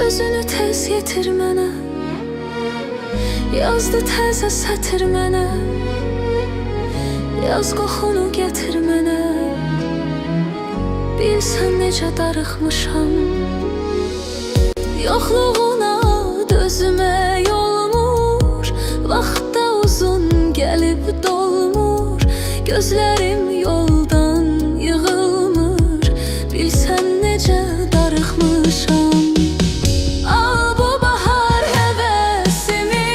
Özünü tez yetir mənə, yazdı təzə sətir mənə, yaz qoxunu gətir mənə. Bilsən necə darıxmışam, yoxluğuna dözümə olmur. Vaxt da uzun gəlib dolmur, gözlərim yoldan yığılmır. Bilsən necə darıxmışam. Al bu bahar həvəsimi,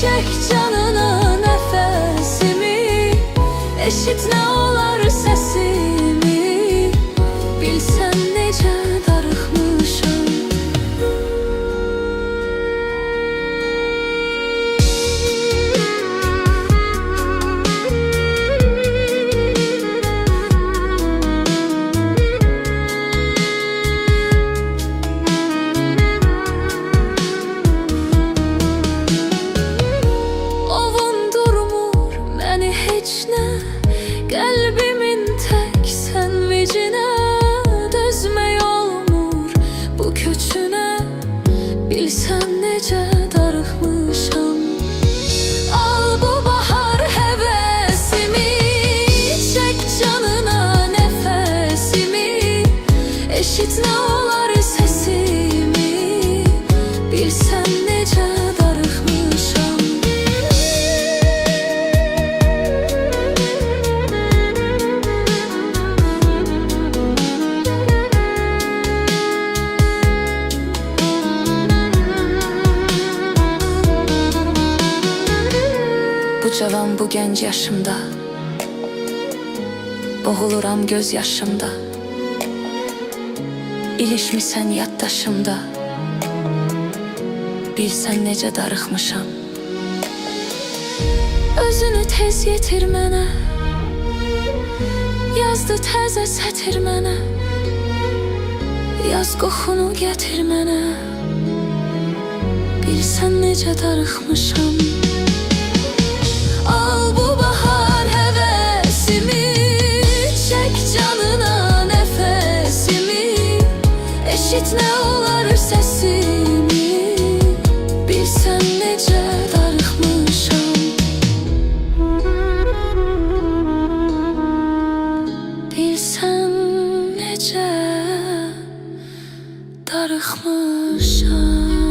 çək canına nəfəsimi, eşit nə olar səsimi. Bilsən necə darıxmışam. Ovundurmur məni heç nə, qəlbimin tək sən vecinə. Dözmək olmur bu köçünə, bilsən necə darıxmışam. Al bu bahar həvəsimi, çək canına nəfəsimi, eşit nə olar səsimi. Bilsən necə darıxmışam. Bu cavan, bu gənc yaşımda boğuluram göz yaşımda. İlişmisən yaddaşımda, bilsən necə darıxmışam. Özünü tez yetir mənə, yazdı təzə sətir mənə, yaz qoxunu gətir mənə. Bilsən necə darıxmışam. Al bu bahar həvəsimi, çək canına nəfəsimi, eşit nə olar səsimi. Bilsən necə darıxmışam. Bilsən necə darıxmışam.